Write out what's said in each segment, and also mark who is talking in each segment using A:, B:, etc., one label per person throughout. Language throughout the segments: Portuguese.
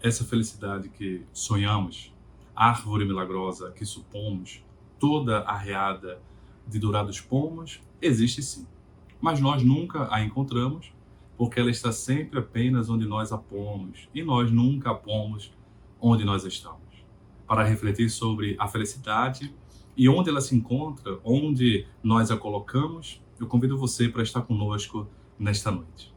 A: essa felicidade que sonhamos, árvore milagrosa que supomos, toda arreada de dourados pomos, existe sim. Mas nós nunca a encontramos, porque ela está sempre apenas onde nós a pomos, e nós nunca a pomos onde nós estamos. Para refletir sobre a felicidade e onde ela se encontra, onde nós a colocamos, eu convido você para estar conosco nesta noite.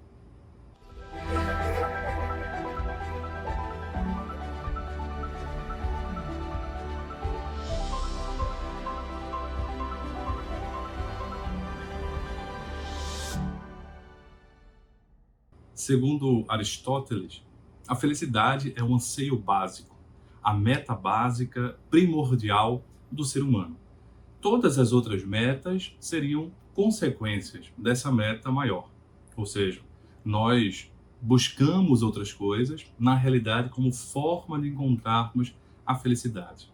A: Segundo Aristóteles, a felicidade é um anseio básico, a meta básica primordial do ser humano. Todas as outras metas seriam consequências dessa meta maior. Ou seja, nós buscamos outras coisas, na realidade, como forma de encontrarmos a felicidade.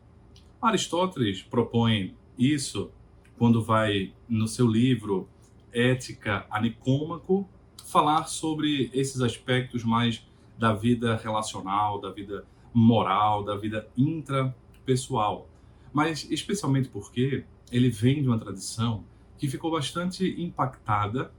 A: Aristóteles propõe isso quando vai, no seu livro Ética a Nicômaco, falar sobre esses aspectos mais da vida relacional, da vida moral, da vida intrapessoal. Mas especialmente porque ele vem de uma tradição que ficou bastante impactada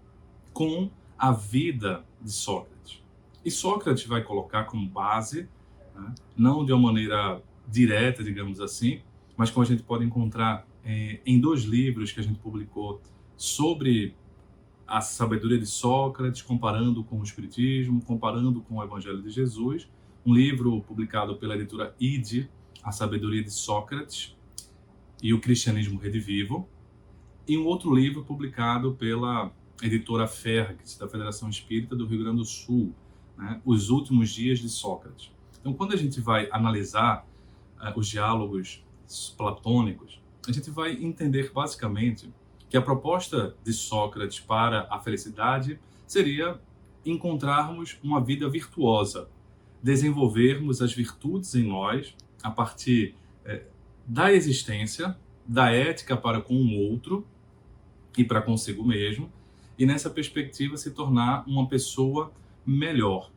A: com a vida de Sócrates. E Sócrates vai colocar como base, né, não de uma maneira direta, digamos assim, mas como a gente pode encontrar em dois livros que a gente publicou sobre a sabedoria de Sócrates, comparando com o Espiritismo, comparando com o Evangelho de Jesus, um livro publicado pela editora ID, A Sabedoria de Sócrates e o Cristianismo Redivivo, e um outro livro publicado pela editora Ferg, da Federação Espírita do Rio Grande do Sul, né, Os Últimos Dias de Sócrates. Então, quando a gente vai analisar os diálogos platônicos, a gente vai entender basicamente que a proposta de Sócrates para a felicidade seria encontrarmos uma vida virtuosa, desenvolvermos as virtudes em nós a partir da existência, da ética para com o outro e para consigo mesmo, e nessa perspectiva se tornar uma pessoa melhor.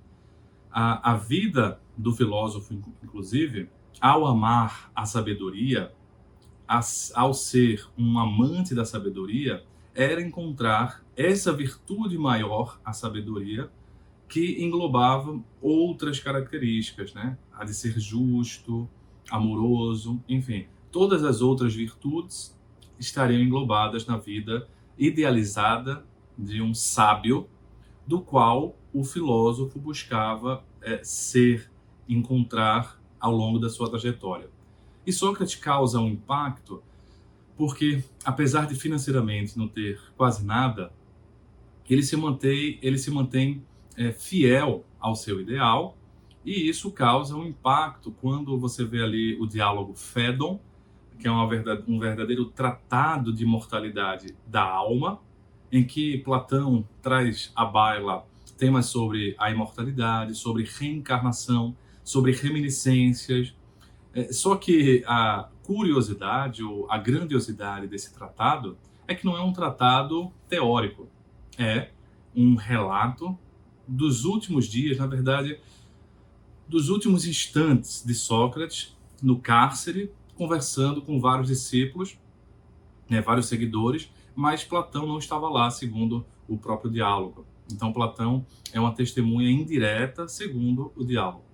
A: A vida do filósofo, inclusive, ao amar a sabedoria, ao ser um amante da sabedoria, era encontrar essa virtude maior, a sabedoria, que englobava outras características, né? A de ser justo, amoroso, enfim. Todas as outras virtudes estariam englobadas na vida idealizada de um sábio, do qual o filósofo buscava encontrar ao longo da sua trajetória. E Sócrates causa um impacto porque, apesar de financeiramente não ter quase nada, ele se mantém fiel ao seu ideal, e isso causa um impacto quando você vê ali o diálogo Fédon, que é um verdadeiro tratado de imortalidade da alma, em que Platão traz à baila temas sobre a imortalidade, sobre reencarnação, sobre reminiscências. Só que a curiosidade ou a grandiosidade desse tratado é que não é um tratado teórico, é um relato dos últimos dias, na verdade, dos últimos instantes de Sócrates no cárcere, conversando com vários discípulos, né, vários seguidores, mas Platão não estava lá, segundo o próprio diálogo. Então, Platão é uma testemunha indireta, segundo o diálogo.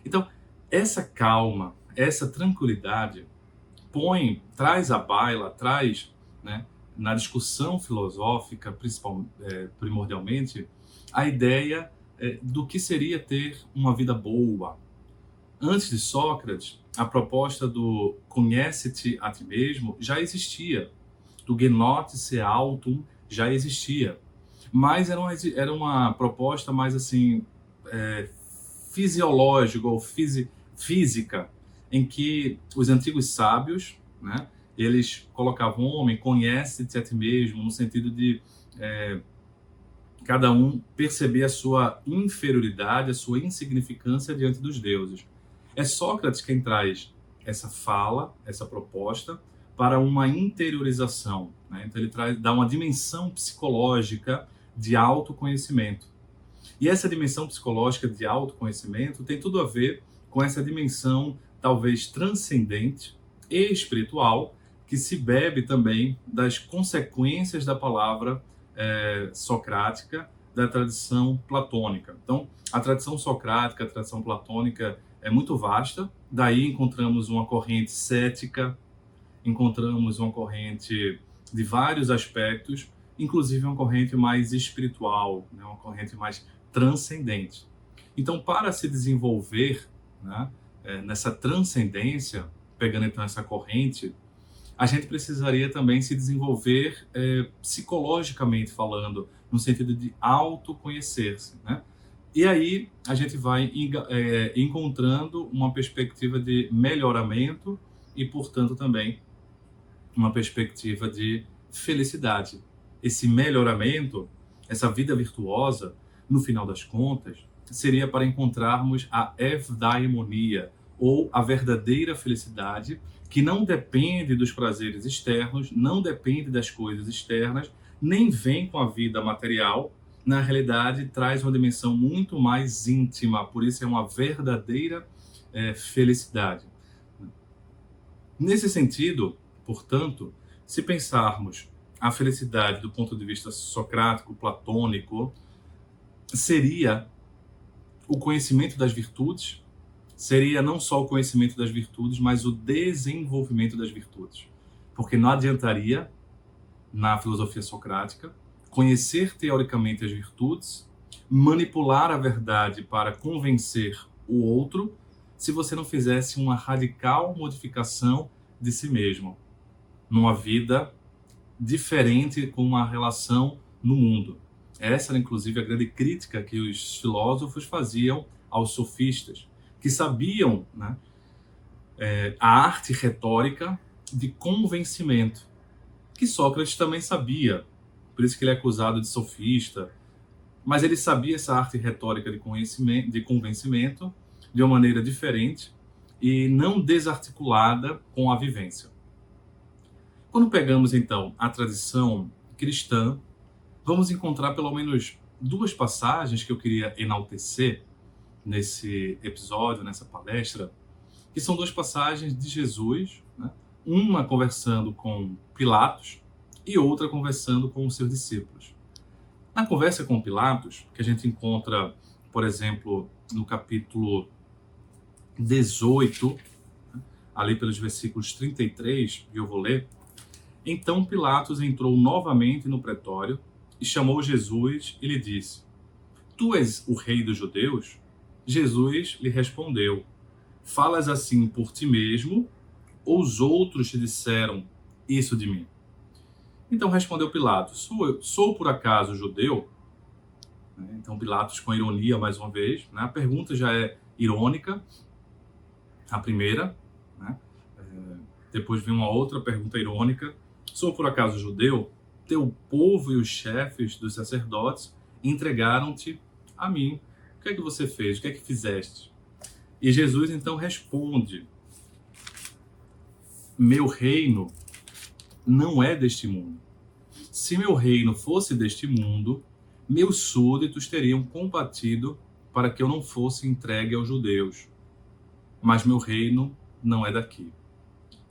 A: Então, essa calma, essa tranquilidade traz à baila, traz, né, na discussão filosófica, primordialmente, a ideia do que seria ter uma vida boa. Antes de Sócrates, a proposta do conhece-te a ti mesmo já existia, do genote-se autum já existia, mas era uma proposta mais assim fisiológica ou física, em que os antigos sábios, né, eles colocavam o homem, conhece-te a ti mesmo, no sentido de cada um perceber a sua inferioridade, a sua insignificância diante dos deuses. É Sócrates quem traz essa fala, essa proposta, para uma interiorização, né? Então ele dá uma dimensão psicológica de autoconhecimento. E essa dimensão psicológica de autoconhecimento tem tudo a ver com essa dimensão talvez transcendente e espiritual, que se bebe também das consequências da palavra socrática, da tradição platônica. Então, a tradição socrática, a tradição platônica é muito vasta, daí encontramos uma corrente cética, encontramos uma corrente de vários aspectos, inclusive uma corrente mais espiritual, né? Uma corrente mais transcendente. Então, para se desenvolver, né, nessa transcendência, pegando então essa corrente, a gente precisaria também se desenvolver psicologicamente falando, no sentido de autoconhecer-se, né? E aí a gente vai encontrando uma perspectiva de melhoramento e, portanto, também uma perspectiva de felicidade. Esse melhoramento, essa vida virtuosa, no final das contas, seria para encontrarmos a eudaimonia, ou a verdadeira felicidade, que não depende dos prazeres externos, não depende das coisas externas, nem vem com a vida material. Na realidade, traz uma dimensão muito mais íntima, por isso é uma verdadeira felicidade. Nesse sentido, portanto, se pensarmos a felicidade do ponto de vista socrático, platônico, seria o conhecimento das virtudes, seria não só o conhecimento das virtudes, mas o desenvolvimento das virtudes. Porque não adiantaria, na filosofia socrática, conhecer teoricamente as virtudes, manipular a verdade para convencer o outro, se você não fizesse uma radical modificação de si mesmo, numa vida diferente com uma relação no mundo. Essa era, inclusive, a grande crítica que os filósofos faziam aos sofistas, que sabiam, né, a arte retórica de convencimento, que Sócrates também sabia, por isso que ele é acusado de sofista, mas ele sabia essa arte retórica de convencimento de uma maneira diferente e não desarticulada com a vivência. Quando pegamos, então, a tradição cristã, vamos encontrar pelo menos duas passagens que eu queria enaltecer nesse episódio, nessa palestra, que são duas passagens de Jesus, né? Uma conversando com Pilatos e outra conversando com os seus discípulos. Na conversa com Pilatos, que a gente encontra, por exemplo, no capítulo 18, ali pelos versículos 33, e eu vou ler. Então Pilatos entrou novamente no pretório e chamou Jesus e lhe disse: Tu és o rei dos judeus? Jesus lhe respondeu: Falas assim por ti mesmo, ou os outros te disseram isso de mim? Então respondeu Pilatos: Sou por acaso judeu? Então Pilatos, com ironia mais uma vez, né? A pergunta já é irônica, a primeira, né? Depois vem uma outra pergunta irônica: Sou por acaso judeu? Teu povo e os chefes dos sacerdotes entregaram-te a mim. O que é que você fez? O que é que fizeste? E Jesus então responde: Meu reino não é deste mundo. Se meu reino fosse deste mundo, meus súditos teriam combatido para que eu não fosse entregue aos judeus. Mas meu reino não é daqui.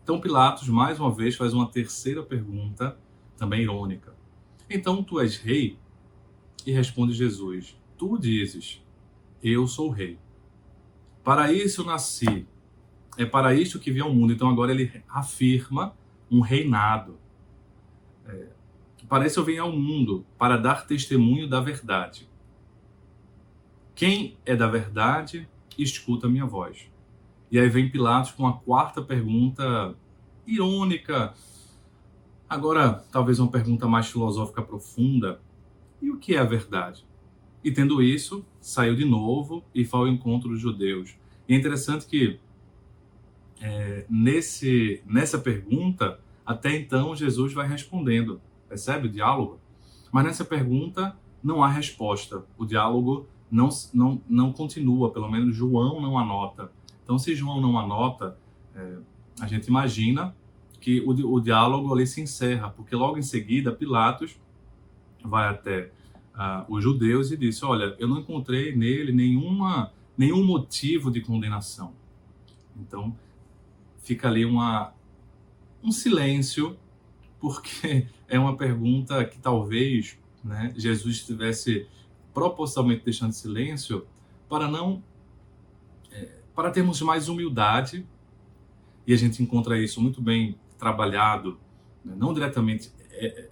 A: Então Pilatos, mais uma vez, faz uma terceira pergunta, também irônica. Então tu és rei? E responde Jesus: Tu dizes, eu sou rei. Para isso eu nasci. É para isto que vim ao mundo. Então agora ele afirma um reinado. Para isso eu vim ao mundo, para dar testemunho da verdade. Quem é da verdade, escuta a minha voz. E aí vem Pilatos com a quarta pergunta irônica. Agora, talvez uma pergunta mais filosófica profunda. E o que é a verdade? E tendo isso, saiu de novo e foi ao encontro dos judeus. E é interessante que nessa pergunta, até então, Jesus vai respondendo. Percebe o diálogo? Mas nessa pergunta não há resposta. O diálogo não continua, pelo menos João não anota. Então, se João não anota, a gente imagina que o diálogo ali se encerra, porque logo em seguida Pilatos vai até os judeus e disse: olha, eu não encontrei nele nenhuma nenhum motivo de condenação. Então, fica ali um silêncio, porque é uma pergunta que talvez, né, Jesus estivesse propositalmente deixando silêncio para não para termos mais humildade, e a gente encontra isso muito bem trabalhado, né, não diretamente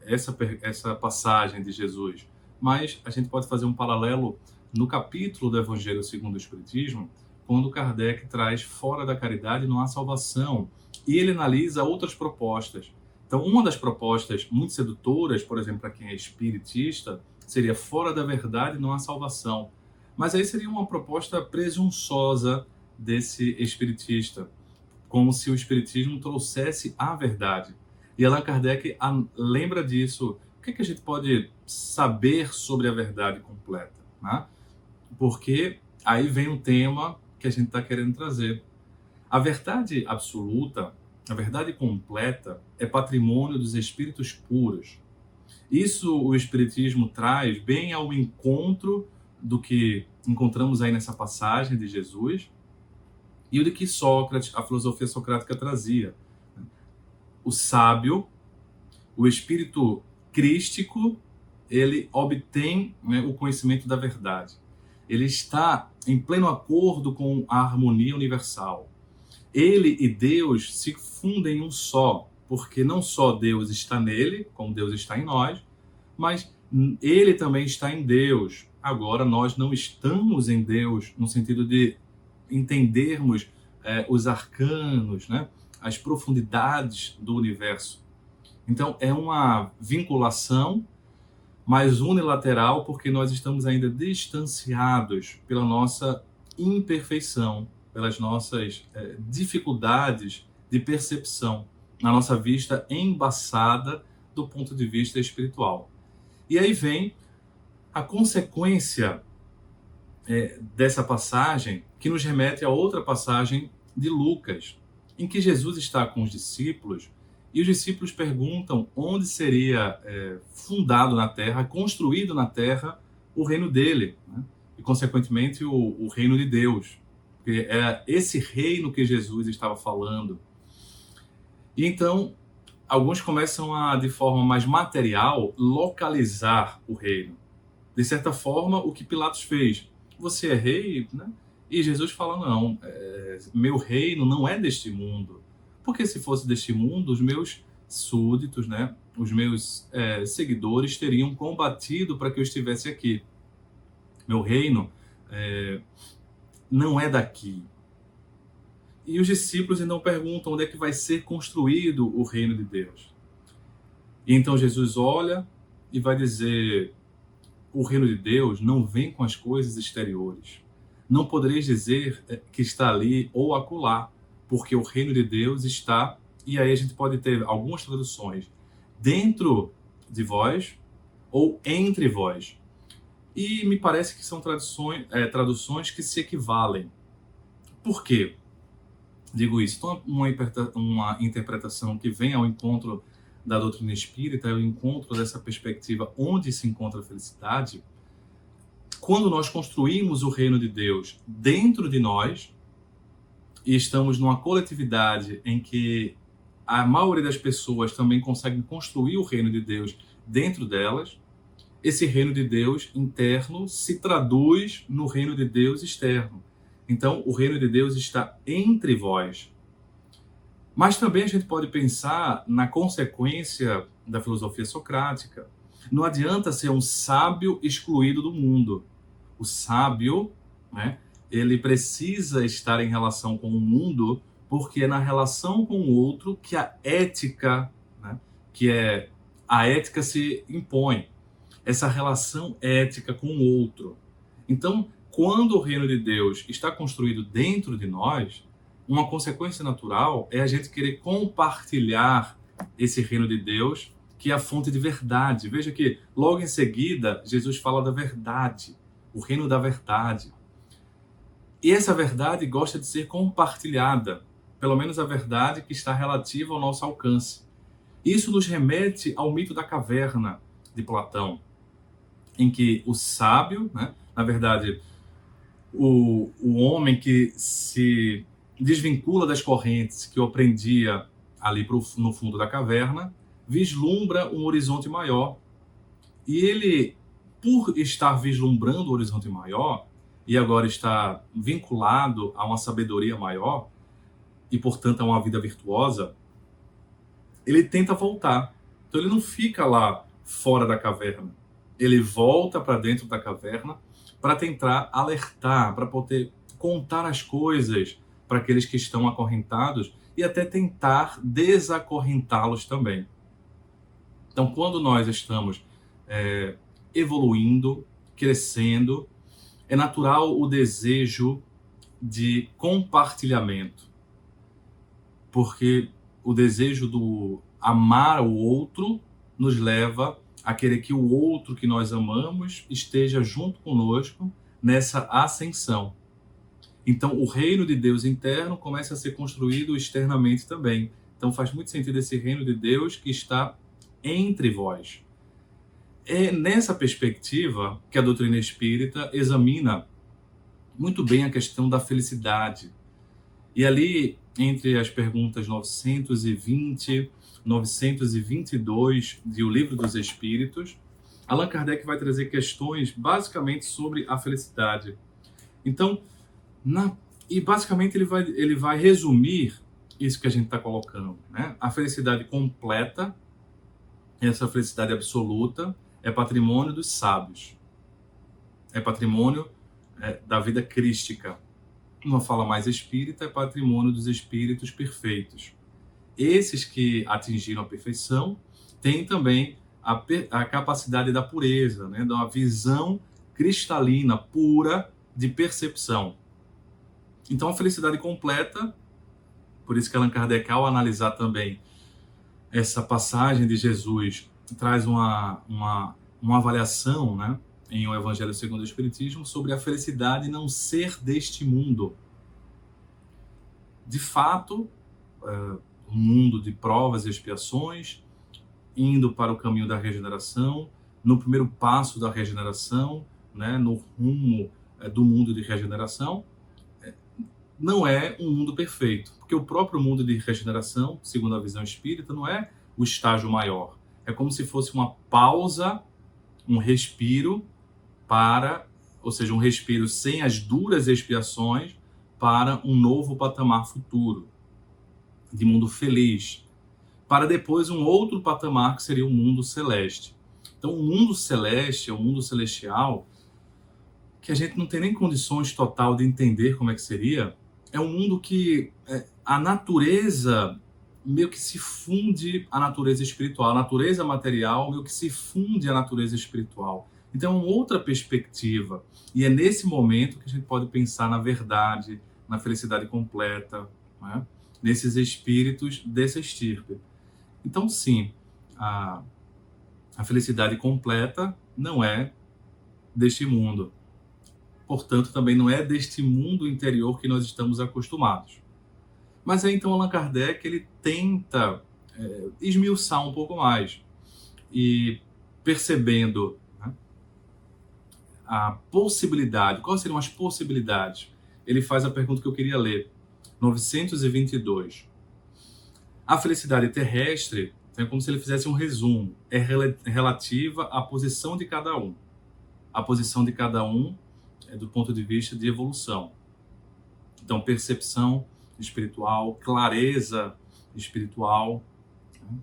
A: essa passagem de Jesus, mas a gente pode fazer um paralelo no capítulo do Evangelho segundo o Espiritismo, quando Kardec traz fora da caridade não há salvação, e ele analisa outras propostas. Então, uma das propostas muito sedutoras, por exemplo, para quem é espiritista, seria fora da verdade não há salvação. Mas aí seria uma proposta presunçosa desse espiritista, como se o espiritismo trouxesse a verdade. E Allan Kardec lembra disso. O que a gente pode saber sobre a verdade completa, né? Porque aí vem um tema que a gente está querendo trazer. A verdade absoluta, a verdade completa, é patrimônio dos espíritos puros. Isso o Espiritismo traz bem ao encontro do que encontramos aí nessa passagem de Jesus e o de que Sócrates, a filosofia socrática trazia. O sábio, o espírito crístico, ele obtém, né, o conhecimento da verdade. Ele está em pleno acordo com a harmonia universal. Ele e Deus se fundem em um só, porque não só Deus está nele, como Deus está em nós, mas ele também está em Deus. Agora, nós não estamos em Deus no sentido de entendermos os arcanos, né, as profundidades do universo. Então, é uma vinculação, mas unilateral, porque nós estamos ainda distanciados pela nossa imperfeição, pelas nossas dificuldades de percepção, na nossa vista embaçada do ponto de vista espiritual. E aí vem a consequência dessa passagem, que nos remete a outra passagem de Lucas, em que Jesus está com os discípulos, e os discípulos perguntam onde seria fundado na terra, construído na terra, o reino dele, né? E, consequentemente, o reino de Deus. Porque é esse reino que Jesus estava falando. E então, alguns começam a, de forma mais material, localizar o reino. De certa forma, o que Pilatos fez. Você é rei, né? E Jesus fala, não, meu reino não é deste mundo. Porque se fosse deste mundo, os meus súditos, né, os meus seguidores teriam combatido para que eu estivesse aqui. Meu reino não é daqui. E os discípulos então perguntam onde é que vai ser construído o reino de Deus. E então Jesus olha e vai dizer, o reino de Deus não vem com as coisas exteriores. Não podereis dizer que está ali ou acolá, porque o reino de Deus está, e aí a gente pode ter algumas traduções, dentro de vós ou entre vós. E me parece que são traduções que se equivalem. Por quê? Digo isso. Então, uma interpretação que vem ao encontro da doutrina espírita, ao encontro dessa perspectiva onde se encontra a felicidade, quando nós construímos o reino de Deus dentro de nós, e estamos numa coletividade em que a maioria das pessoas também conseguem construir o reino de Deus dentro delas, esse reino de Deus interno se traduz no reino de Deus externo. Então, o reino de Deus está entre vós. Mas também a gente pode pensar na consequência da filosofia socrática. Não adianta ser um sábio excluído do mundo. O sábio, né, ele precisa estar em relação com o mundo, porque é na relação com o outro que a ética, né, a ética se impõe. Essa relação ética com o outro. Então, quando o reino de Deus está construído dentro de nós, uma consequência natural é a gente querer compartilhar esse reino de Deus, que é a fonte de verdade. Veja que logo em seguida Jesus fala da verdade, o reino da verdade. E essa verdade gosta de ser compartilhada, pelo menos a verdade que está relativa ao nosso alcance. Isso nos remete ao mito da caverna de Platão, em que o sábio, né, na verdade, o homem que se desvincula das correntes que o prendia ali no fundo da caverna, vislumbra um horizonte maior. E ele, por estar vislumbrando o horizonte maior, e agora está vinculado a uma sabedoria maior, e portanto a uma vida virtuosa, ele tenta voltar. Então ele não fica lá fora da caverna. Ele volta para dentro da caverna para tentar alertar, para poder contar as coisas para aqueles que estão acorrentados e até tentar desacorrentá-los também. Então, quando nós estamos evoluindo, crescendo, é natural o desejo de compartilhamento, porque o desejo do amar o outro nos leva a querer que o outro que nós amamos esteja junto conosco nessa ascensão. Então, o reino de Deus interno começa a ser construído externamente também. Então, faz muito sentido esse reino de Deus que está entre vós. É nessa perspectiva que a doutrina espírita examina muito bem a questão da felicidade. E ali, entre as perguntas 920 e 922 de O Livro dos Espíritos, Allan Kardec vai trazer questões basicamente sobre a felicidade. Então, basicamente ele vai resumir isso que a gente está colocando, né? A felicidade completa, essa felicidade absoluta, é patrimônio dos sábios. É patrimônio da vida crística. Uma fala mais espírita, é patrimônio dos espíritos perfeitos. Esses que atingiram a perfeição têm também a capacidade da pureza, né? De uma visão cristalina, pura de percepção. Então, a felicidade completa, por isso que Allan Kardec, ao analisar também essa passagem de Jesus, traz uma avaliação, né, em O Evangelho segundo o Espiritismo, sobre a felicidade não ser deste mundo. De fato, um mundo de provas e expiações, indo para o caminho da regeneração, no primeiro passo da regeneração, né, no rumo do mundo de regeneração, não é um mundo perfeito, porque o próprio mundo de regeneração, segundo a visão espírita, não é o estágio maior. É como se fosse uma pausa, um respiro ou seja, um respiro sem as duras expiações para um novo patamar futuro, de mundo feliz, para depois um outro patamar que seria o mundo celeste. Então, o mundo celeste, o mundo celestial, que a gente não tem nem condições total de entender como é que seria, é um mundo que a natureza meio que se funde à natureza espiritual, a natureza material meio que se funde à natureza espiritual. Então é uma outra perspectiva, e é nesse momento que a gente pode pensar na verdade, na felicidade completa, né? Nesses espíritos dessa estirpe. Então sim, a felicidade completa não é deste mundo. Portanto, também não é deste mundo interior que nós estamos acostumados. Mas aí, então, Allan Kardec, ele tenta esmiuçar um pouco mais. E percebendo, né, a possibilidade, quais seriam as possibilidades? Ele faz a pergunta que eu queria ler, 922. A felicidade terrestre, é como se ele fizesse um resumo, é relativa à posição de cada um. A posição de cada um é do ponto de vista de evolução. Então, percepção espiritual, clareza espiritual.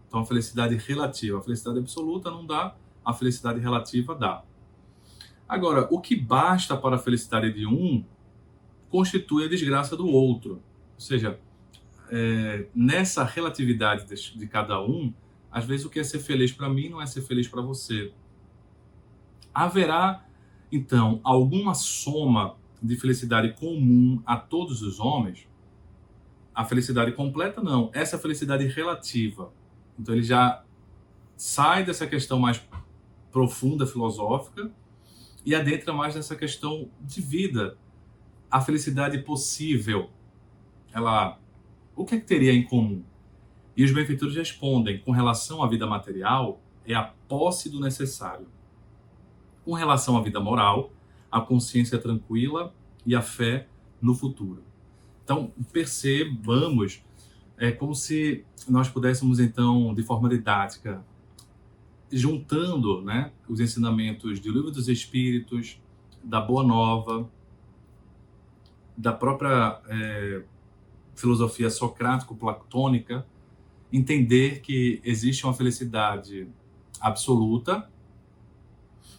A: Então, a felicidade relativa. A felicidade absoluta não dá, a felicidade relativa dá. Agora, o que basta para a felicidade de um constitui a desgraça do outro. Ou seja, nessa relatividade de cada um, às vezes o que é ser feliz para mim não é ser feliz para você. Haverá, então, alguma soma de felicidade comum a todos os homens? A felicidade completa, não. Essa felicidade relativa. Então, ele já sai dessa questão mais profunda, filosófica, e adentra mais nessa questão de vida. A felicidade possível, o que é que teria em comum? E os benfeitores respondem, com relação à vida material, é a posse do necessário. Com relação à vida moral, a consciência tranquila e a fé no futuro. Então, percebamos, é como se nós pudéssemos, então, de forma didática, juntando, né, os ensinamentos do Livro dos Espíritos, da Boa Nova, da própria filosofia socrático-platônica, entender que existe uma felicidade absoluta,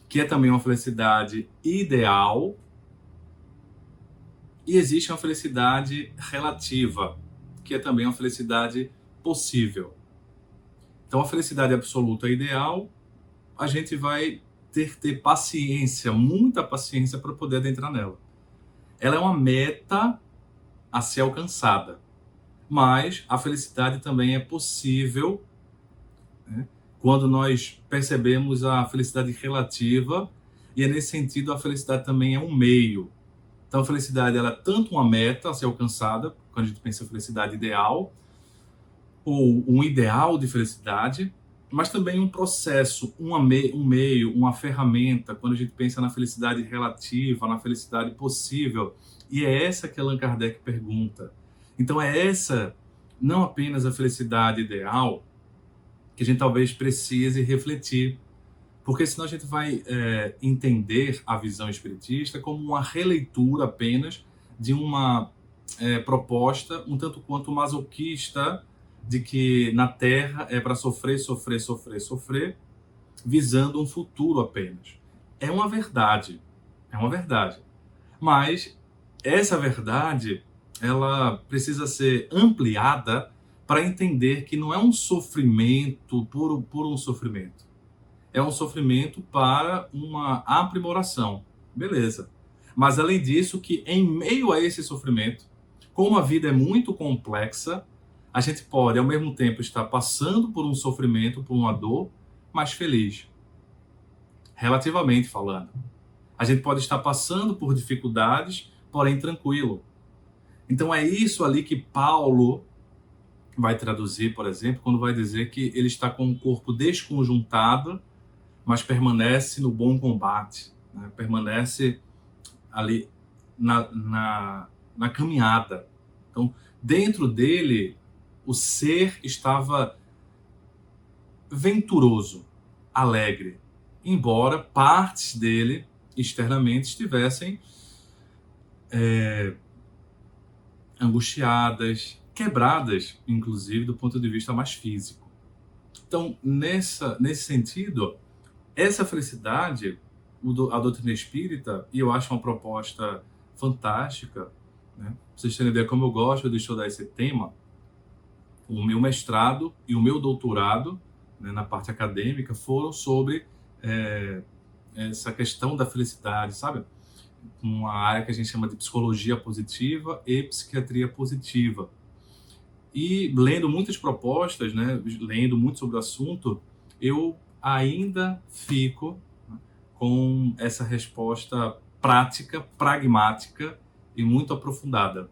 A: que é também uma felicidade ideal, e existe uma felicidade relativa, que é também uma felicidade possível. Então, a felicidade absoluta e ideal, a gente vai ter paciência, muita paciência para poder adentrar nela. Ela é uma meta a ser alcançada, mas a felicidade também é possível, né, quando nós percebemos a felicidade relativa, e é nesse sentido a felicidade também é um meio. Então a felicidade ela é tanto uma meta a ser alcançada, quando a gente pensa em felicidade ideal, ou um ideal de felicidade, mas também um processo, um meio, uma ferramenta, quando a gente pensa na felicidade relativa, na felicidade possível. E é essa que Allan Kardec pergunta. Então é essa, não apenas a felicidade ideal, que a gente talvez precise refletir, porque senão a gente vai entender a visão espiritista como uma releitura apenas de uma proposta um tanto quanto masoquista, de que na Terra é para sofrer, sofrer, sofrer, sofrer, visando um futuro apenas. É uma verdade, mas essa verdade ela precisa ser ampliada para entender que não é um sofrimento por um sofrimento. É um sofrimento para uma aprimoração. Beleza. Mas, além disso, que em meio a esse sofrimento, como a vida é muito complexa, a gente pode, ao mesmo tempo, estar passando por um sofrimento, por uma dor, mas feliz. Relativamente falando. A gente pode estar passando por dificuldades, porém tranquilo. Então, é isso ali que Paulo vai traduzir, por exemplo, quando vai dizer que ele está com o corpo desconjuntado, mas permanece no bom combate, né? Permanece ali na caminhada. Então, dentro dele, o ser estava venturoso, alegre, embora partes dele, externamente, estivessem angustiadas, quebradas, inclusive, do ponto de vista mais físico. Então, nesse sentido, essa felicidade, a doutrina espírita, e eu acho uma proposta fantástica, né? Pra vocês terem ideia como eu gosto de estudar esse tema, o meu mestrado e o meu doutorado, né, na parte acadêmica, foram sobre essa questão da felicidade, sabe? Uma área que a gente chama de psicologia positiva e psiquiatria positiva. E lendo muitas propostas, né, lendo muito sobre o assunto, eu ainda fico, né, com essa resposta prática, pragmática e muito aprofundada,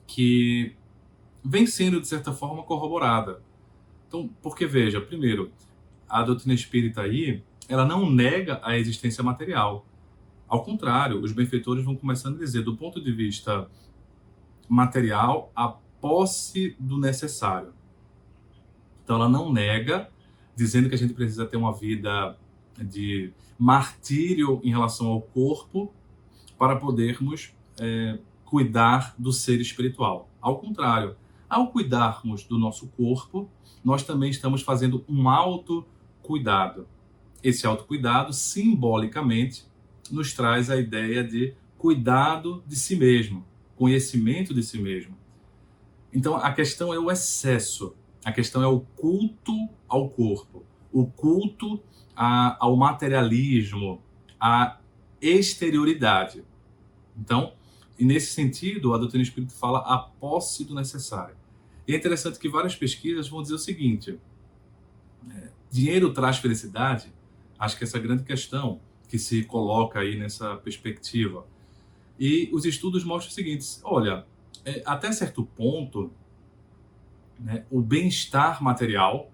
A: que vem sendo, de certa forma, corroborada. Então, porque veja, primeiro, a doutrina espírita aí, ela não nega a existência material. Ao contrário, os benfeitores vão começando a dizer, do ponto de vista material, a posse do necessário. Então, ela não nega, dizendo que a gente precisa ter uma vida de martírio em relação ao corpo para podermos cuidar do ser espiritual. Ao contrário, ao cuidarmos do nosso corpo, nós também estamos fazendo um autocuidado. Esse autocuidado, simbolicamente, nos traz a ideia de cuidado de si mesmo, conhecimento de si mesmo. Então, a questão é o excesso, a questão é o culto ao corpo, o culto ao materialismo, à exterioridade. Então, e nesse sentido, a doutrina espírita fala a posse do necessário. E é interessante que várias pesquisas vão dizer o seguinte: dinheiro traz felicidade? Acho que essa é a grande questão que se coloca aí nessa perspectiva. E os estudos mostram o seguinte: olha, até certo ponto, né, o bem-estar material,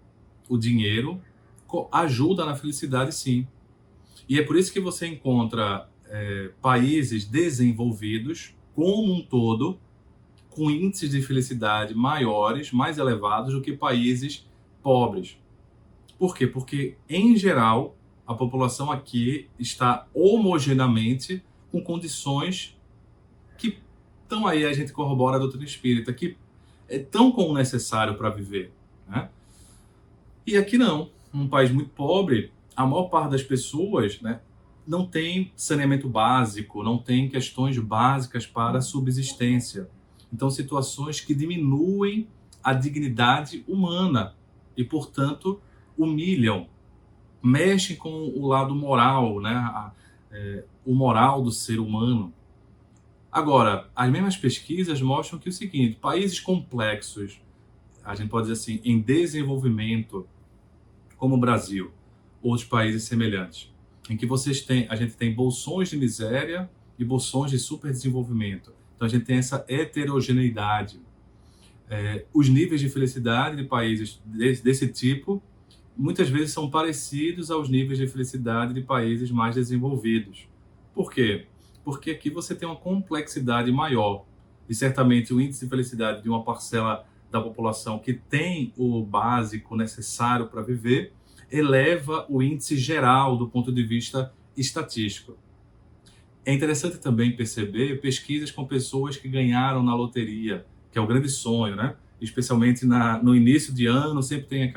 A: o dinheiro, ajuda na felicidade, sim. E é por isso que você encontra países desenvolvidos, como um todo, com índices de felicidade maiores, mais elevados do que países pobres. Por quê? Porque, em geral, a população aqui está homogeneamente com condições que estão aí, a gente corrobora a doutrina espírita, que estão com o necessário para viver, né? E aqui não. Num país muito pobre, a maior parte das pessoas, né, não tem saneamento básico, não tem questões básicas para a subsistência. Então, situações que diminuem a dignidade humana e, portanto, humilham, mexem com o lado moral, né? O moral do ser humano. Agora, as mesmas pesquisas mostram que é o seguinte: países complexos, a gente pode dizer assim, em desenvolvimento, como o Brasil, outros países semelhantes, em que a gente tem bolsões de miséria e bolsões de superdesenvolvimento. Então a gente tem essa heterogeneidade. Os níveis de felicidade de países desse tipo muitas vezes são parecidos aos níveis de felicidade de países mais desenvolvidos. Por quê? Porque aqui você tem uma complexidade maior e certamente o índice de felicidade de uma parcela da população que tem o básico necessário para viver eleva o índice geral do ponto de vista estatístico. É interessante também perceber pesquisas com pessoas que ganharam na loteria, que é o grande sonho, né? Especialmente no início de ano, sempre tem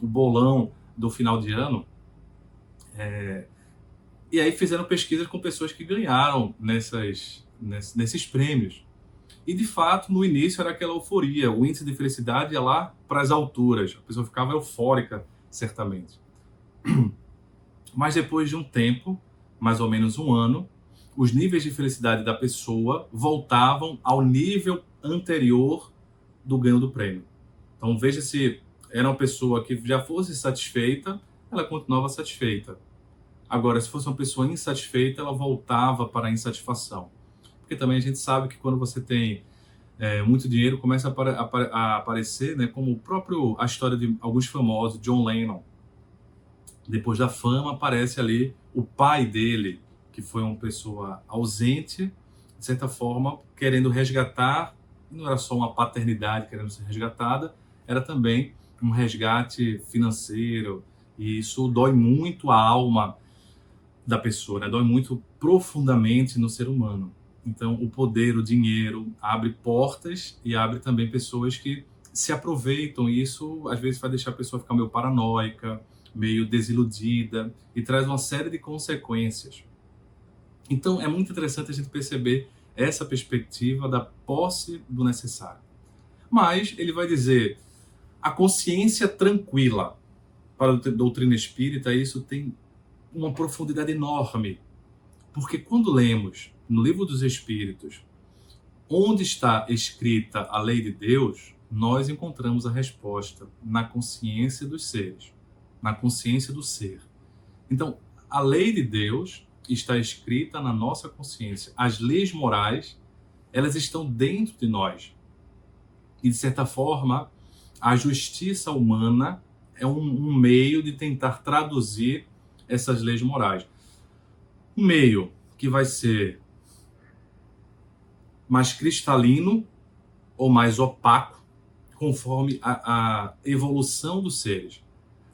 A: o bolão do final de ano. E aí fizeram pesquisas com pessoas que ganharam nesses prêmios. E, de fato, no início era aquela euforia, o índice de felicidade ia lá para as alturas, a pessoa ficava eufórica, certamente. Mas depois de um tempo, mais ou menos um ano, os níveis de felicidade da pessoa voltavam ao nível anterior do ganho do prêmio. Então, veja se era uma pessoa que já fosse satisfeita, ela continuava satisfeita. Agora, se fosse uma pessoa insatisfeita, ela voltava para a insatisfação. Porque também a gente sabe que quando você tem muito dinheiro, começa a aparecer, né, como a história de alguns famosos, John Lennon. Depois da fama, aparece ali o pai dele, que foi uma pessoa ausente, de certa forma, querendo resgatar. Não era só uma paternidade querendo ser resgatada, era também um resgate financeiro. E isso dói muito a alma da pessoa, né? Dói muito profundamente no ser humano. Então, o poder, o dinheiro, abre portas e abre também pessoas que se aproveitam. E isso, às vezes, vai deixar a pessoa ficar meio paranoica, meio desiludida e traz uma série de consequências. Então, é muito interessante a gente perceber essa perspectiva da posse do necessário. Mas ele vai dizer, a consciência tranquila. Para a doutrina espírita, isso tem uma profundidade enorme. Porque quando lemos no Livro dos Espíritos, onde está escrita a lei de Deus, nós encontramos a resposta na consciência dos seres, na consciência do ser. Então, a lei de Deus está escrita na nossa consciência. As leis morais, elas estão dentro de nós. E, de certa forma, a justiça humana é um meio de tentar traduzir essas leis morais. Um meio que vai ser mais cristalino ou mais opaco, conforme a evolução dos seres.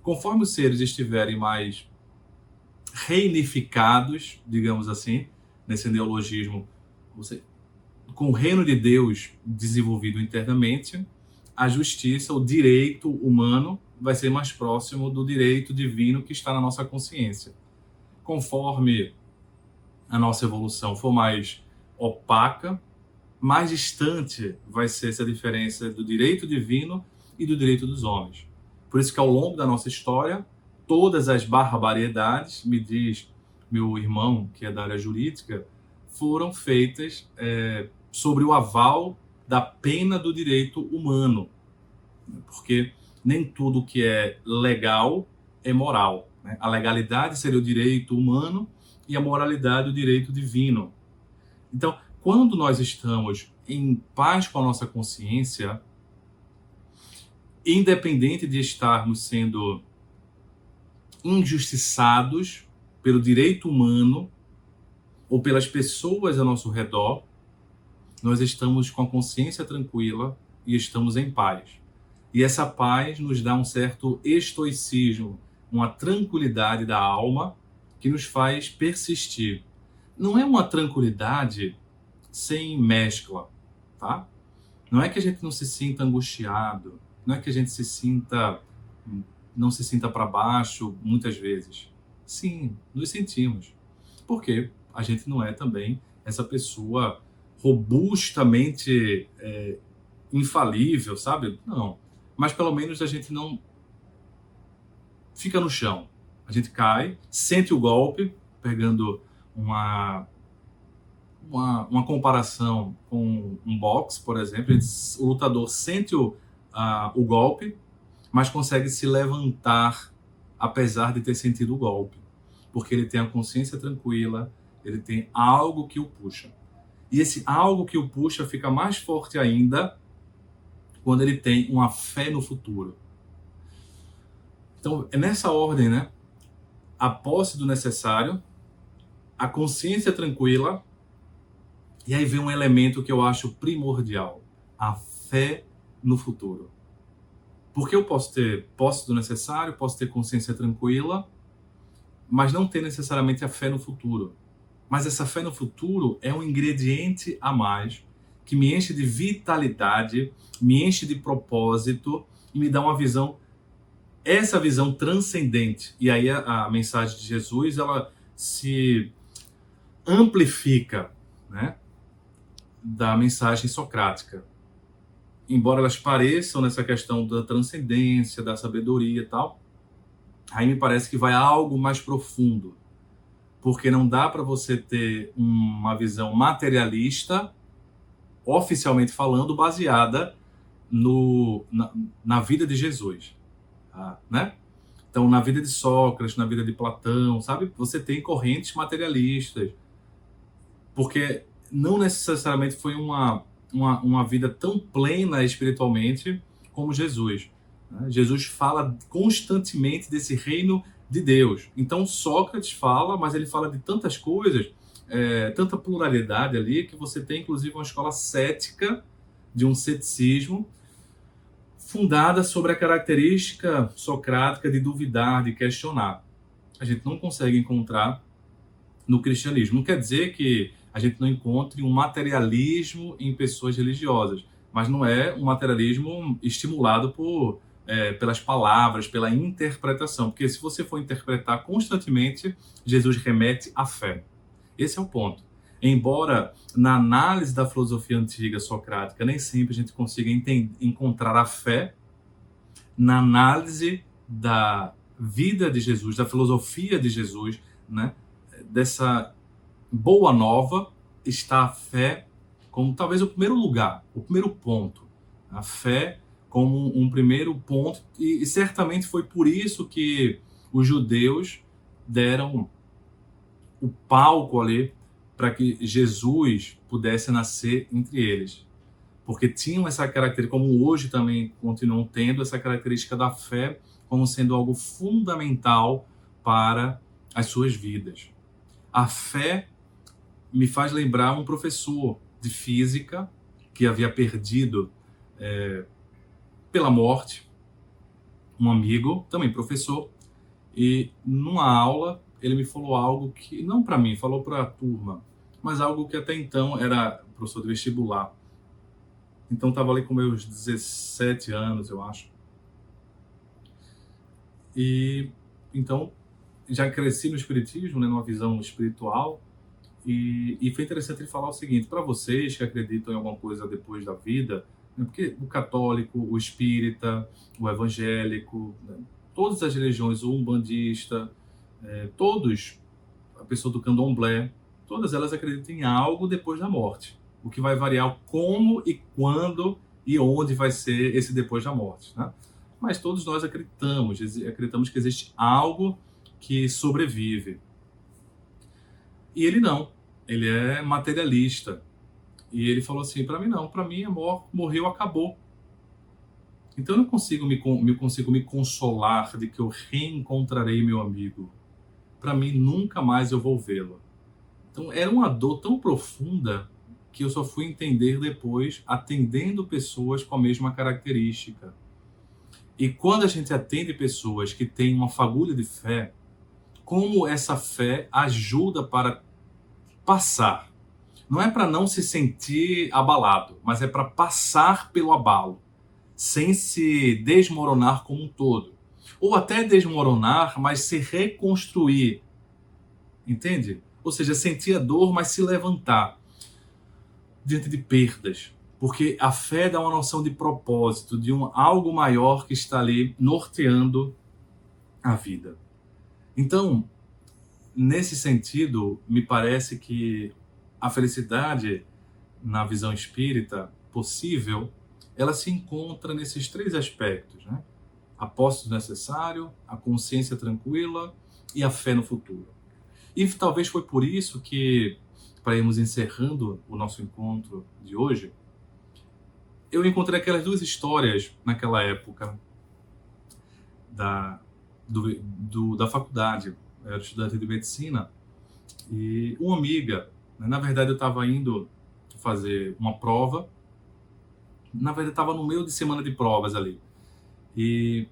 A: Conforme os seres estiverem mais reinificados, digamos assim, nesse neologismo, com o reino de Deus desenvolvido internamente, a justiça, o direito humano vai ser mais próximo do direito divino que está na nossa consciência. Conforme a nossa evolução for mais opaca, mais distante vai ser essa diferença do direito divino e do direito dos homens. Por isso que ao longo da nossa história, todas as barbaridades, me diz meu irmão, que é da área jurídica, foram feitas sobre o aval da pena do direito humano. Porque nem tudo que é legal é moral, né? A legalidade seria o direito humano e a moralidade o direito divino. Então, quando nós estamos em paz com a nossa consciência, independente de estarmos sendo injustiçados pelo direito humano, ou pelas pessoas ao nosso redor, nós estamos com a consciência tranquila e estamos em paz. E essa paz nos dá um certo estoicismo, uma tranquilidade da alma que nos faz persistir. Não é uma tranquilidade sem mescla, tá? Não é que a gente não se sinta angustiado, não é que a gente não se sinta para baixo muitas vezes. Sim, nos sentimos. Porque a gente não é também essa pessoa robustamente infalível, sabe? Não. Mas pelo menos a gente não fica no chão. A gente cai, sente o golpe, pegando uma comparação com um boxe, por exemplo. O lutador sente o golpe, mas consegue se levantar apesar de ter sentido o golpe. Porque ele tem a consciência tranquila, ele tem algo que o puxa. E esse algo que o puxa fica mais forte ainda quando ele tem uma fé no futuro. Então, é nessa ordem, né? A posse do necessário, a consciência tranquila, e aí vem um elemento que eu acho primordial, a fé no futuro. Porque eu posso ter posse do necessário, posso ter consciência tranquila, mas não ter necessariamente a fé no futuro. Mas essa fé no futuro é um ingrediente a mais que me enche de vitalidade, me enche de propósito e me dá uma visão, essa visão transcendente. E aí a mensagem de Jesus, ela se amplifica, né, da mensagem socrática. Embora elas pareçam nessa questão da transcendência, da sabedoria e tal, aí me parece que vai a algo mais profundo. Porque não dá para você ter uma visão materialista, oficialmente falando, baseada na vida de Jesus. Né? Então, na vida de Sócrates, na vida de Platão, sabe? Você tem correntes materialistas. Porque não necessariamente foi uma vida tão plena espiritualmente como Jesus. Né? Jesus fala constantemente desse reino de Deus. Então Sócrates fala, mas ele fala de tantas coisas, tanta pluralidade ali, que você tem inclusive uma escola cética, de um ceticismo, fundada sobre a característica socrática de duvidar, de questionar. A gente não consegue encontrar no cristianismo. Não quer dizer que a gente não encontre um materialismo em pessoas religiosas, mas não é um materialismo estimulado pelas palavras, pela interpretação. Porque se você for interpretar constantemente, Jesus remete à fé. Esse é o ponto. Embora na análise da filosofia antiga socrática nem sempre a gente consiga encontrar a fé, na análise da vida de Jesus, da filosofia de Jesus, né, dessa boa nova, está a fé como talvez o primeiro lugar, o primeiro ponto. A fé como um primeiro ponto, e certamente foi por isso que os judeus deram o palco ali para que Jesus pudesse nascer entre eles. Porque tinham essa característica, como hoje também continuam tendo, essa característica da fé como sendo algo fundamental para as suas vidas. A fé me faz lembrar um professor de física que havia perdido pela morte um amigo, também professor, e numa aula ele me falou algo que, não para mim, falou para a turma, mas algo que até então era professor de vestibular. Então estava ali com meus 17 anos, eu acho. E então já cresci no espiritismo, né, numa visão espiritual, e foi interessante ele falar o seguinte: para vocês que acreditam em alguma coisa depois da vida, né, porque o católico, o espírita, o evangélico, né, todas as religiões, o umbandista, todos, a pessoa do candomblé, todas elas acreditam em algo depois da morte. O que vai variar como e quando e onde vai ser esse depois da morte, né? Mas todos nós acreditamos que existe algo que sobrevive. E ele não, ele é materialista. E ele falou assim, para mim não, para mim morreu, acabou. Então eu não consigo me consolar de que eu reencontrarei meu amigo. Para mim nunca mais eu vou vê-lo. Então era uma dor tão profunda que eu só fui entender depois atendendo pessoas com a mesma característica. E quando a gente atende pessoas que têm uma fagulha de fé, como essa fé ajuda para passar. Não é para não se sentir abalado, mas é para passar pelo abalo, sem se desmoronar como um todo. Ou até desmoronar, mas se reconstruir. Entende? Ou seja, sentir a dor, mas se levantar diante de perdas. Porque a fé dá uma noção de propósito, de algo maior que está ali norteando a vida. Então, nesse sentido, me parece que a felicidade, na visão espírita possível, ela se encontra nesses três aspectos, né? A posse do necessário, a consciência tranquila e a fé no futuro. E talvez foi por isso que, para irmos encerrando o nosso encontro de hoje, eu encontrei aquelas duas histórias naquela época da faculdade. Eu era estudante de medicina e uma amiga, né, na verdade eu estava indo fazer uma prova, na verdade estava no meio de semana de provas ali, e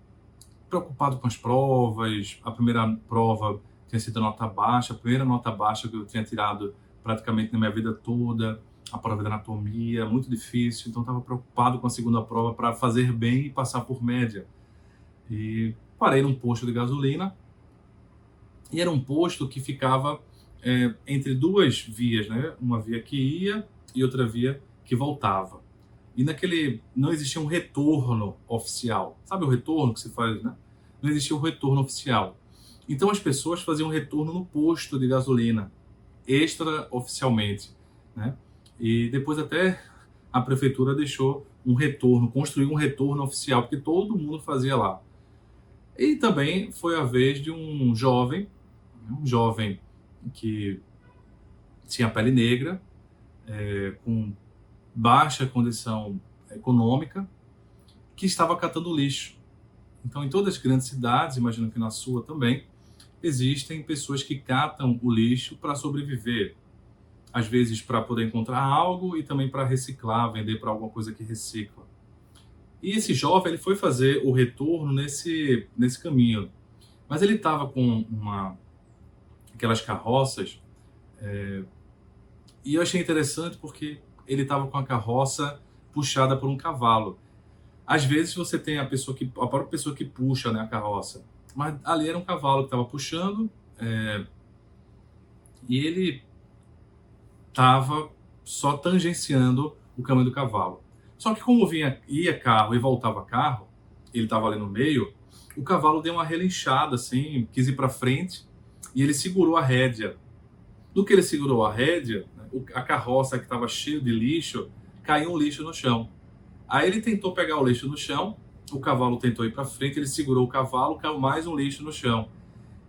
A: preocupado com as provas. A primeira prova tinha sido nota baixa, a primeira nota baixa que eu tinha tirado praticamente na minha vida toda, a prova de anatomia, muito difícil, então estava preocupado com a segunda prova para fazer bem e passar por média. E parei num posto de gasolina, e era um posto que ficava entre duas vias, né? Uma via que ia e outra via que voltava. E naquele não existia um retorno oficial. Sabe o retorno que se faz, né? Não existia um retorno oficial. Então as pessoas faziam retorno no posto de gasolina, extraoficialmente, né? E depois até a prefeitura deixou um retorno, construiu um retorno oficial, porque todo mundo fazia lá. E também foi a vez de um jovem que tinha pele negra, com baixa condição econômica, que estava catando lixo. Então, em todas as grandes cidades, imagino que na sua também, existem pessoas que catam o lixo para sobreviver. Às vezes para poder encontrar algo e também para reciclar, vender para alguma coisa que recicla. E esse jovem ele foi fazer o retorno nesse caminho. Mas ele estava com aquelas carroças, e eu achei interessante porque ele estava com a carroça puxada por um cavalo. Às vezes você tem a própria pessoa que puxa, né, a carroça, mas ali era um cavalo que estava puxando, e ele estava só tangenciando o caminho do cavalo. Só que como ia carro e voltava carro, ele estava ali no meio, o cavalo deu uma relinchada, assim, quis ir para frente, e ele segurou a rédea. No que ele segurou a rédea, né, a carroça que estava cheia de lixo, caiu um lixo no chão. Aí ele tentou pegar o lixo no chão, o cavalo tentou ir para frente, ele segurou o cavalo, caiu mais um lixo no chão.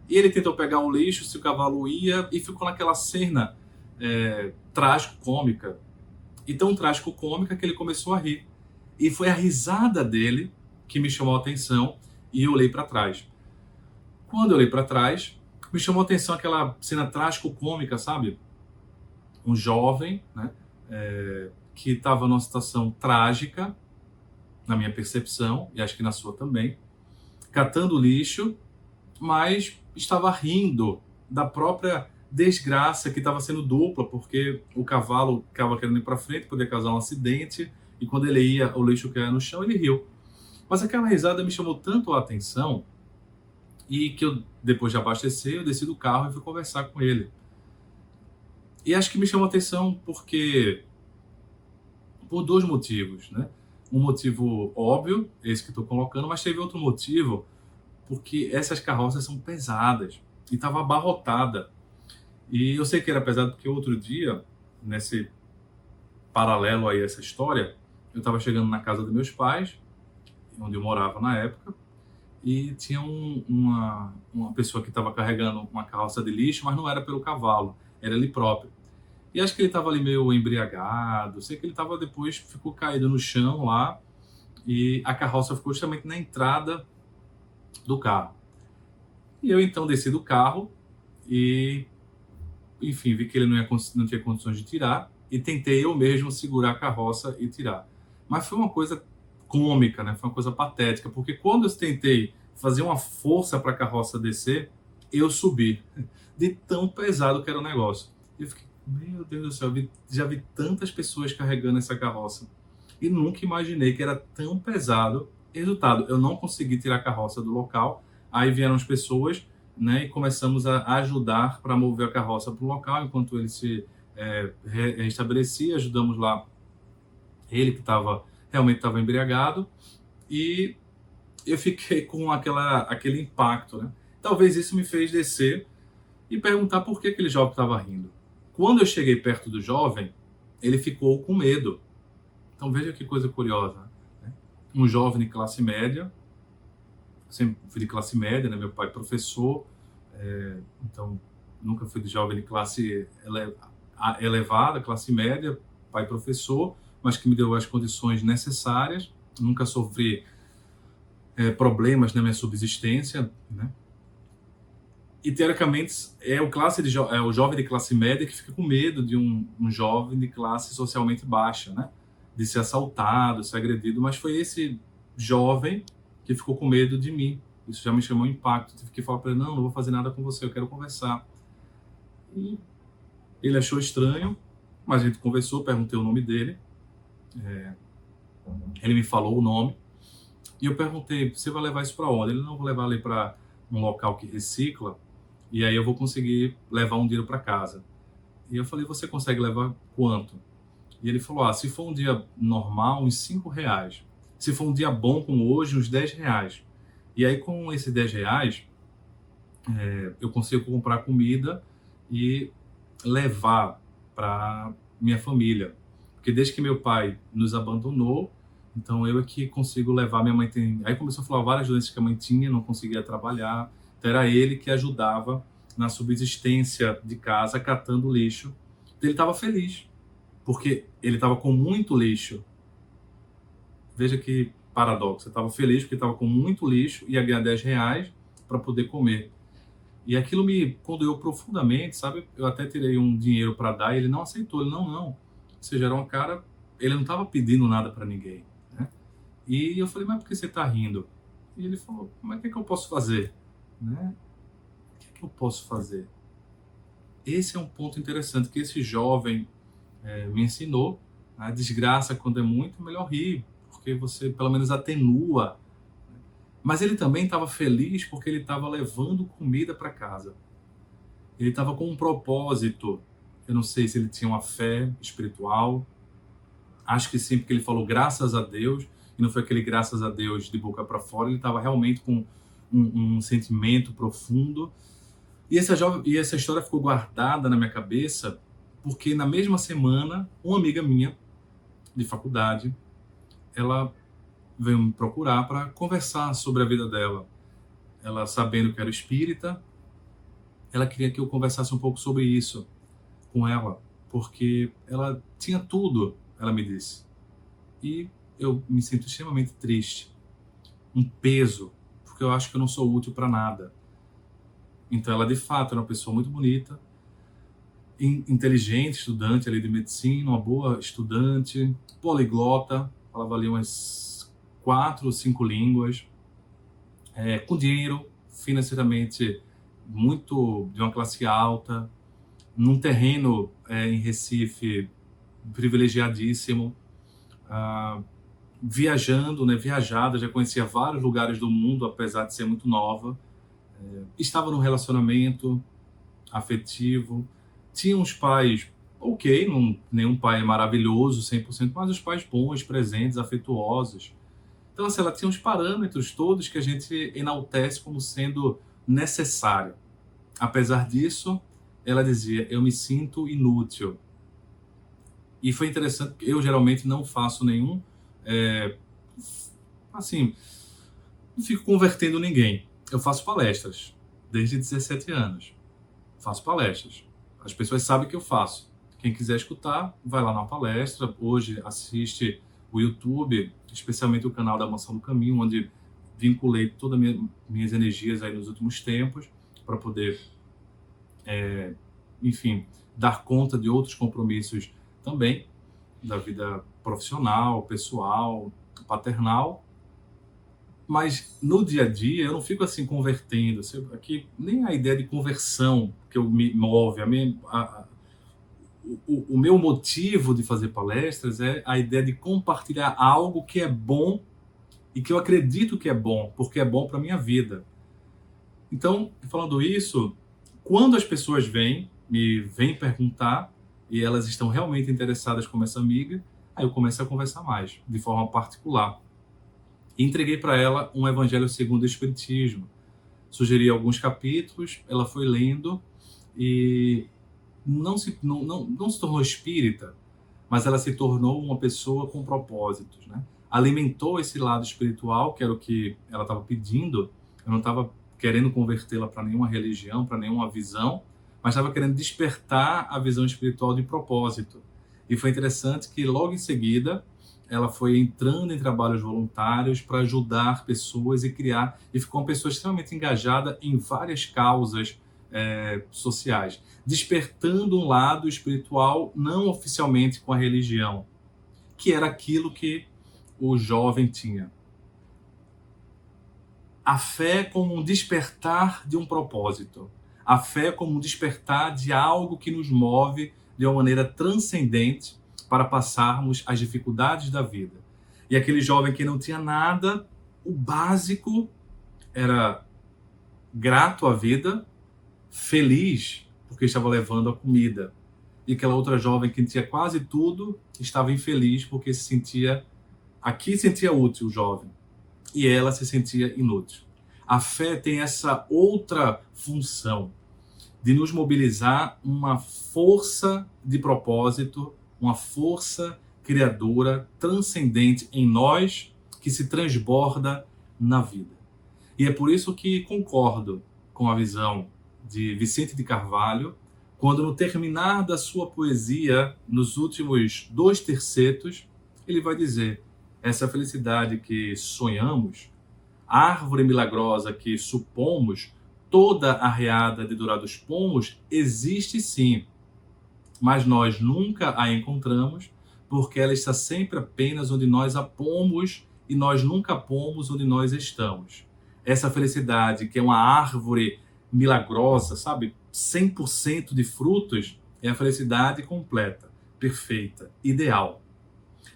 A: E ele tentou pegar o lixo, se o cavalo ia, e ficou naquela cena trágico-cômica. E tão trágico-cômica que ele começou a rir. E foi a risada dele que me chamou a atenção, e eu olhei para trás. Quando eu olhei para trás, me chamou a atenção aquela cena trágico-cômica, sabe? Um jovem, né, que estava numa situação trágica, na minha percepção, e acho que na sua também, catando lixo, mas estava rindo da própria desgraça que estava sendo dupla, porque o cavalo estava querendo ir para frente, poderia causar um acidente, e quando ele ia, o lixo caía no chão, ele riu. Mas aquela risada me chamou tanto a atenção, e que eu, depois de abastecer, eu desci do carro e fui conversar com ele. E acho que me chamou a atenção por dois motivos, né? Um motivo óbvio, esse que estou colocando, mas teve outro motivo, porque essas carroças são pesadas, e estava abarrotada. E eu sei que era pesado porque outro dia, nesse paralelo aí a essa história, eu estava chegando na casa dos meus pais, onde eu morava na época, e tinha uma pessoa que estava carregando uma carroça de lixo, mas não era pelo cavalo, era ele próprio. E acho que ele estava ali meio embriagado, sei que ele depois ficou caído no chão lá, e a carroça ficou justamente na entrada do carro. E eu então desci do carro e enfim, vi que ele não tinha condições de tirar e tentei eu mesmo segurar a carroça e tirar. Mas foi uma coisa cômica, né? Foi uma coisa patética, porque quando eu tentei fazer uma força para a carroça descer, eu subi, de tão pesado que era o negócio. Eu fiquei, meu Deus do céu, já vi tantas pessoas carregando essa carroça e nunca imaginei que era tão pesado. Resultado, eu não consegui tirar a carroça do local, aí vieram as pessoas, né, e começamos a ajudar para mover a carroça para o local, enquanto ele se restabelecia, ajudamos lá ele que realmente estava embriagado, e eu fiquei com aquele impacto, né? Talvez isso me fez descer e perguntar por que aquele jovem estava rindo. Quando eu cheguei perto do jovem, ele ficou com medo. Então veja que coisa curiosa, né? Um jovem de classe média, sempre fui de classe média, né? Meu pai é professor, então nunca fui de jovem de classe elevada, classe média, pai professor, mas que me deu as condições necessárias. Nunca sofri problemas na minha subsistência, né? E teoricamente é o jovem de classe média que fica com medo de um jovem de classe socialmente baixa, né? De ser assaltado, ser agredido, mas foi esse jovem que ficou com medo de mim. Isso já me chamou um impacto. Tive que falar para ele, não vou fazer nada com você, eu quero conversar. E ele achou estranho, mas a gente conversou, perguntei o nome dele. Ele me falou o nome. E eu perguntei, você vai levar isso para onde? Ele, não, vou levar ali para um local que recicla, e aí eu vou conseguir levar um dinheiro para casa. E eu falei, você consegue levar quanto? E ele falou, se for um dia normal, uns R$ 5. Se for um dia bom como hoje, uns R$ 10. E aí com esses R$ 10, eu consigo comprar comida e levar para minha família. Porque desde que meu pai nos abandonou, então eu é que consigo levar. Minha mãe tem... Aí começou a falar várias doenças que a mãe tinha, não conseguia trabalhar. Então era ele que ajudava na subsistência de casa, catando lixo. Ele estava feliz, porque ele estava com muito lixo. Veja que paradoxo. Ele estava feliz porque estava com muito lixo e ia ganhar R$ 10 para poder comer. E aquilo me condoeu profundamente, sabe? Eu até tirei um dinheiro para dar e ele não aceitou. Ele, não. Ou seja, era um cara... Ele não estava pedindo nada para ninguém, né? E eu falei, mas por que você está rindo? E ele falou, mas o que é que eu posso fazer? Né? O que é que eu posso fazer? Esse é um ponto interessante que esse jovem me ensinou. A desgraça, quando é muito, é melhor rir, porque você pelo menos atenua. Mas ele também estava feliz porque ele estava levando comida para casa. Ele estava com um propósito. Eu não sei se ele tinha uma fé espiritual. Acho que sim, porque ele falou graças a Deus. E não foi aquele graças a Deus de boca para fora. Ele estava realmente com um sentimento profundo. E essa história ficou guardada na minha cabeça porque na mesma semana, uma amiga minha de faculdade, ela veio me procurar para conversar sobre a vida dela. Ela, sabendo que era espírita, ela queria que eu conversasse um pouco sobre isso com ela, porque ela tinha tudo, ela me disse. E eu me sinto extremamente triste, um peso, porque eu acho que eu não sou útil para nada. Então ela, de fato, era uma pessoa muito bonita, inteligente, estudante ali de medicina, uma boa estudante, poliglota, falava ali umas 4 ou 5 línguas, com dinheiro, financeiramente muito de uma classe alta, num terreno em Recife privilegiadíssimo, viajando, né, viajada, já conhecia vários lugares do mundo, apesar de ser muito nova, estava num relacionamento afetivo, tinha uns pais, ok, nenhum pai é maravilhoso 100%, mas os pais bons, presentes, afetuosos. Então, assim, ela tinha os parâmetros todos que a gente enaltece como sendo necessário. Apesar disso, ela dizia, eu me sinto inútil. E foi interessante, porque eu geralmente não faço nenhum... assim, não fico convertendo ninguém. Eu faço palestras, desde 17 anos. Faço palestras. As pessoas sabem que eu faço. Quem quiser escutar, vai lá na palestra. Hoje assiste o YouTube, especialmente o canal da Mansão do Caminho, onde vinculei todas as minhas energias aí nos últimos tempos para poder enfim, dar conta de outros compromissos também, da vida profissional, pessoal, paternal. Mas no dia a dia eu não fico assim convertendo. Aqui nem a ideia de conversão que me move. O meu motivo de fazer palestras é a ideia de compartilhar algo que é bom e que eu acredito que é bom, porque é bom para a minha vida. Então, falando isso, quando as pessoas me vêm perguntar e elas estão realmente interessadas como essa amiga, aí eu começo a conversar mais, de forma particular. E entreguei para ela um Evangelho segundo o Espiritismo. Sugeri alguns capítulos, ela foi lendo e não se tornou espírita, mas ela se tornou uma pessoa com propósitos, né? Alimentou esse lado espiritual, que era o que ela estava pedindo. Eu não estava querendo convertê-la para nenhuma religião, para nenhuma visão, mas estava querendo despertar a visão espiritual de propósito. E foi interessante que logo em seguida ela foi entrando em trabalhos voluntários para ajudar pessoas e ficou uma pessoa extremamente engajada em várias causas sociais, despertando um lado espiritual não oficialmente com a religião, que era aquilo que o jovem tinha. A fé como um despertar de um propósito. A fé como um despertar de algo que nos move de uma maneira transcendente para passarmos as dificuldades da vida. E aquele jovem que não tinha nada, o básico era grato à vida, feliz porque estava levando a comida. E aquela outra jovem que tinha quase tudo, estava infeliz porque se sentia útil, o jovem, e ela se sentia inútil. A fé tem essa outra função de nos mobilizar uma força de propósito, uma força criadora, transcendente em nós, que se transborda na vida. E é por isso que concordo com a visão de Vicente de Carvalho, quando no terminar da sua poesia, nos últimos 2 tercetos, ele vai dizer: essa felicidade que sonhamos, a árvore milagrosa que supomos, toda arreada de dourados pomos, existe sim, mas nós nunca a encontramos, porque ela está sempre apenas onde nós a pomos e nós nunca pomos onde nós estamos. Essa felicidade, que é uma árvore milagrosa, sabe, 100% de frutos, é a felicidade completa, perfeita, ideal.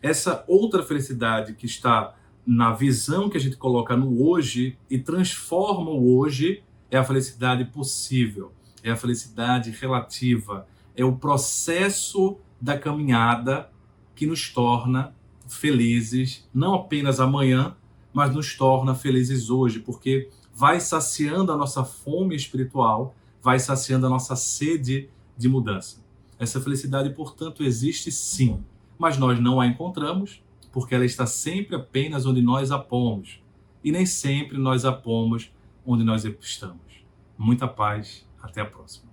A: Essa outra felicidade que está na visão que a gente coloca no hoje e transforma o hoje é a felicidade possível, é a felicidade relativa, é o processo da caminhada que nos torna felizes, não apenas amanhã, mas nos torna felizes hoje, porque vai saciando a nossa fome espiritual, vai saciando a nossa sede de mudança. Essa felicidade, portanto, existe sim, mas nós não a encontramos, porque ela está sempre apenas onde nós a pomos, e nem sempre nós a pomos onde nós estamos. Muita paz, até a próxima.